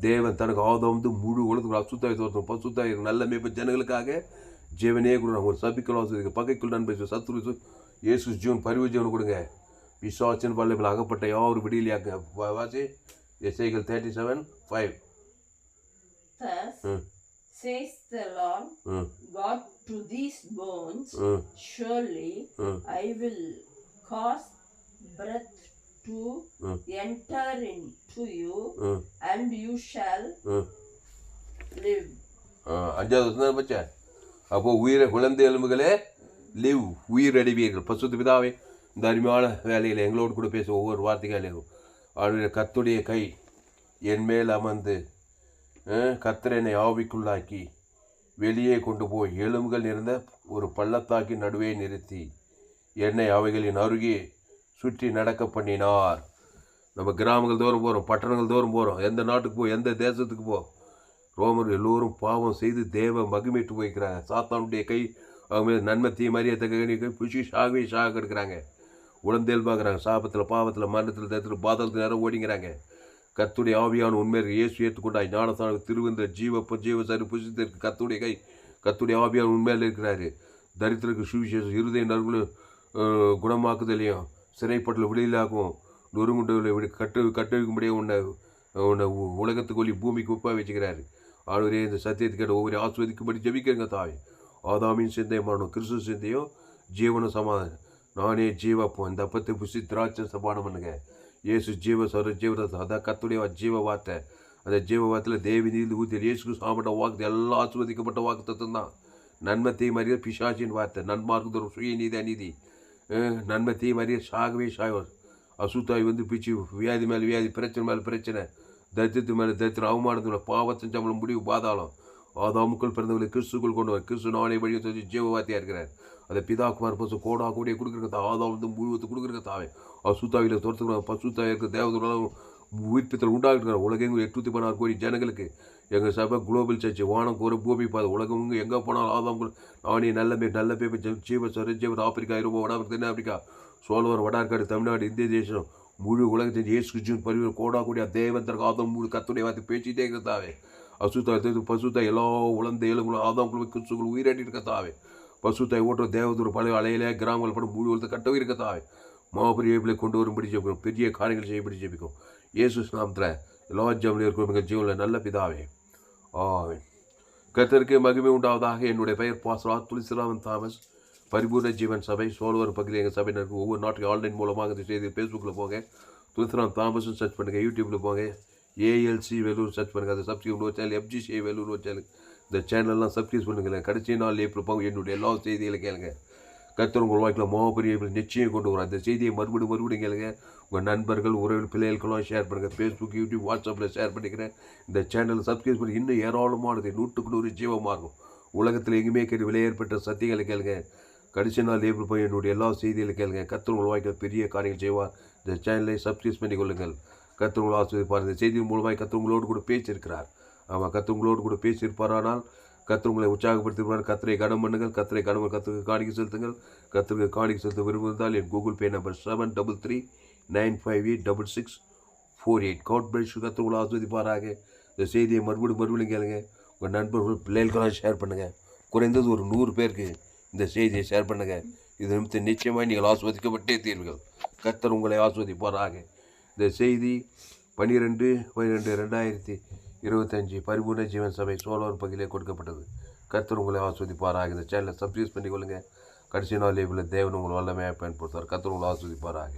தேவன் தனக்கு ஆதம் முழு உலகத்துக்கு அசுத்தாய் தோற்றம் பசுத்தாய் நல்ல மேய்ப்பு ஜனங்களுக்காக ஜீவனே கொடுக்குறாங்க. ஒரு சபிக்கல் பகைக்குள் நண்பை சத்துரு இயேசு ஜீவன் பரிவு ஜீவன் கொடுங்க. பிசாசின் வல்லமையில் அகப்பட்ட யாரும் விடியலையாக்க. வாசி எசேக்கியேல் 37:5. Says the Lord God to these bones, surely I will cause breath to enter into you, and you shall live. 5வது வசனம் பச்சா. அப்போ குழந்தை எலும்புகளே லிவ் உயிரடைவீர்கள். பசுத்த பிதாவே, இந்த அருமையான வேலையில் எங்களோடு கூட பேச ஒவ்வொரு வார்த்தைகளையும் அவருடைய கர்த்தருடைய கை என் மேல் அமர்ந்து கர்த்தர் என்னை ஆவிக்குள்ளாக்கி வெளியே கொண்டு போய் எலும்புகள் நிறைந்த ஒரு பள்ளத்தாக்கின் நடுவே நிறுத்தி என்னை அவைகளின் அருகே சுற்றி நடக்க பண்ணினார். நம்ம கிராமங்கள் தோறும் போகிறோம், பட்டணங்கள் தோறும் போகிறோம், எந்த நாட்டுக்கு போ, எந்த தேசத்துக்கு போ, ரோமர் எல்லோரும் பாவம் செய்து தேவ மகிமைட்டு போய்க்கிறாங்க. சாத்தானுடைய கை அவங்க நன்மை தீ மரியாதை புஷி சாக எடுக்கிறாங்க. உடந்தேல் பார்க்குறாங்க. சாபத்தில் பாவத்தில் மரணத்தில் தேத்தில் பாதத்தில் நேரம் ஓடிங்கிறாங்க. கர்த்தருடைய ஆவியான உண்மையை இயேசு ஏற்றுக்கொண்டாய் ஞானஸ்நானம் திருவந்த ஜீவசரி புசித்திற்கு கர்த்தருடைய கை கர்த்தருடைய ஆவியான உண்மையில் இருக்கிறாரு. தரித்திரக்கு சுவிசேஷம் இருதய நறுகளும் குணமாக்குதலையும் சிறைப்பட்டில் வெளியிலாகும் நொறுங்குண்டை கட்டவிக்கும்படியே உன்னை உலகத்துக்கு ஒளி பூமிக்கு உப்பாக வச்சுக்கிறாரு. ஆளுவரே இந்த சத்தியத்தை கேட்ட ஒவ்வொரு ஆஸ்வதிக்கும்படி ஜபிக்கிறங்க தாய். ஆதாமின் சிந்தை மானும் கிறிஸ்து சிந்தையும் ஜீவனும் சமாதானம். நானே ஜீவப்போம். இந்த அப்பத்தை புசி திராட்சை சபானம் பண்ணுங்க. இயேசு ஜீவரசம் அதான் கர்த்தருடைய ஜீவ வார்த்தை. அந்த ஜீவ வார்த்தையில் தேவி நீதி ஊற்றி இயேசுக்கு சாப்பிட்ட வாக்கு எல்லாம் ஆஸ்வதிக்கப்பட்ட வாக்கு தத்துவம் தான். நன்மை தீ மறிய பிசாசின் வார்த்தை. நன்மார்க்கு தரும் சுய நீதி அநீதி நன்மை தீ மறிய சாகவே சாய்வர். அசுத்தாய் வந்து பிச்சு வியாதி மேலே வியாதி, பிரச்சனை மேலே பிரச்சனை, தரித்திரத்து மேலே தரித்திரம், அவமானத்து மேலே பாவத்தின் சம்பளம் முடிவு பாதாளம். ஆதாமுக்குள் பிறந்தவர்களை கிறிஸ்துக்குள் கொண்டு வர கிறிஸ்து நானே வழியை சொல்லி ஜீவ வார்த்தையாக இருக்கிறார். அதை பிதாக்குமார் பசு கோடா கூடிய கொடுக்குறதா ஆதாம் வந்து முழுவத்து கொடுக்குறதாவே அசுத்தாவியில் துரத்துக்கிறாங்க. பசுத்தாய் இருக்கிற தேவதூரம் உயிர்ப்பித்தல் உண்டாகிட்டு உலகெங்கும் 816 கோடி ஜனங்களுக்கு எங்கள் சபை குளோபல் சர்ச்சு வானம் கோர பூமி பாதை உலகம் எங்கே போனாலும் ஆதாம் நானே நல்ல பேப்பர் ஜீவ ஆப்பிரிக்கா, ஐரோப்பா, வட தென்னாப்பிரிக்கா, சோழவர், வடார்காடு, தமிழ்நாடு, இந்திய தேசம் முழு உலகத்தின் இயேசு ஜூன் பரிவு கோடா கூடிய தேவன் தனக்கு ஆதாம் முழு கத்துடைய வார்த்தை பேசிட்டே இருக்கிறதாவே. அசுத்தாய் பசுத்தாய் எல்லா உலர்ந்த ஏழுங்களும் ஆதாம் குழுவை கிறிஸ்துக்குள் உயிராட்டி இருக்கத்தாவே. பசுத்தாய் ஓட்டுற தேவதூர் பழைய அலையிலே கிராமங்கள் படம் முழு உலகத்தை கட்டவே இருக்கத்தாவே. மாபெரிய ஏப்பிலை கொண்டு வரும்படி ஜெபிக்கும், பெரிய காரியங்கள் செய்யப்படி ஜெபிக்கும். இயேசு நாமத்தில் எல்லா ஜெபலையும் இருக்கும் எங்கள் ஜீவனில் நல்ல பிதாவே ஆமென். கர்த்தருக்கு மகிமை உண்டாவதாக. என்னுடைய பெயர் பாஸ்டர் துளசிராமன் தாமஸ், பரிபூர்ண ஜீவன் சபை சோழவர் பகுதியில் எங்கள் சபையினருக்கு ஒவ்வொரு நாட்டுக்கு ஆன்லைன் மூலமாக இந்த செய்தி ஃபேஸ்புக்கில் போங்க, துளசிராம் தாமஸும் சர்ச் பண்ணுங்கள். யூடியூப்பில் போங்க, ஏஎல்சி வேலூர் சர்ச் பண்ணுங்கள். அதை சப்ஸ்கிரைப் ஒரு சேனல், எஃப்ஜிசி வேலூர் ஒரு சேனல். இந்த சேனல்லாம் சப்ஸ்கிரைப் பண்ணுங்களேன். கடைசி நாள் ஏப்ரல் போங்க, என்னுடைய எல்லா செய்திகளை கேளுங்க. கர்த்தர் உங்கள் வாழ்க்கையில் மாபெரிய நிச்சயம் கொண்டு வரும். அந்த செய்தியை மறுபடியும் கேளுங்க. உங்கள் நண்பர்கள் உறவினர் பிள்ளைகளுக்கெல்லாம் ஷேர் பண்ணுங்கள். ஃபேஸ்புக், யூடியூப், வாட்ஸ்அப்பில் ஷேர் பண்ணிக்கிறேன். இந்த சேனலை சப்ஸ்கிரைப் பண்ணி இன்னும் ஏராளமானது 100க்கு 100 ஜீவமாக இருக்கும். உலகத்தில் எங்குமே கேட்டு விலையேற்பட்ட சத்தியங்களை கேளுங்க. கடைசி நாள் ஏப்ரல் போய் என்னுடைய எல்லா செய்திகளை கேளுங்க. கர்த்தர் உங்கள் வாழ்க்கையில் பெரிய காரியங்கள் செய்வார். இந்த சேனலை சப்ஸ்கிரைப் பண்ணி கொள்ளுங்கள். கர்த்தர் உங்களை ஆசீர்வதிப்பார். இந்த செய்தியின் மூலமாக கர்த்தர் உங்களோடு கூட பேசியிருக்கிறார். ஆமாம், கர்த்தர் உங்களோடு கூட பேசியிருப்பாரானால் கர்த்தர் உங்களை உற்சாகப்படுத்திருப்பார். கர்த்தரை கனம் பண்ணுங்கள். கர்த்தருக்கு காணிக்கை செலுத்துங்கள். கர்த்தருக்கு காணிக்கை செலுத்த விரும்புவதால் என் Google Pay number 7339586648. God bless you. கர்த்தர் உங்களை ஆசீர்வதிப்பாராக. இந்த செய்தியை மறுபடியும் கேளுங்க. உங்கள் நண்பர்கள் பிள்ளைகளுக்கெல்லாம் ஷேர் பண்ணுங்கள். குறைந்தது ஒரு 100 பேருக்கு இந்த செய்தியை ஷேர் பண்ணுங்கள். இது நிமித்தம் நிச்சயமாக நீங்கள் ஆஸ்வதிக்கப்பட்டே தீர்வுகள். கர்த்தர் உங்களை ஆஸ்வதிப்பாராக. இந்த செய்தி 12/12/2025 பரிபூர்ண ஜீவன் சபை சோழவர் பகுதியிலே கொடுக்கப்பட்டது. கர்த்தர் உங்களை ஆஸ்வதிப்பாராக. இந்த சேனலை சப்ஸ்கிரைப் பண்ணிக்கொள்ளுங்கள். கடைசி நாள் இதில் தேவன் உங்களை வல்லமையாக பயன்படுத்துவார். கர்த்தர் உங்களை ஆஸ்வதிப்பாராக.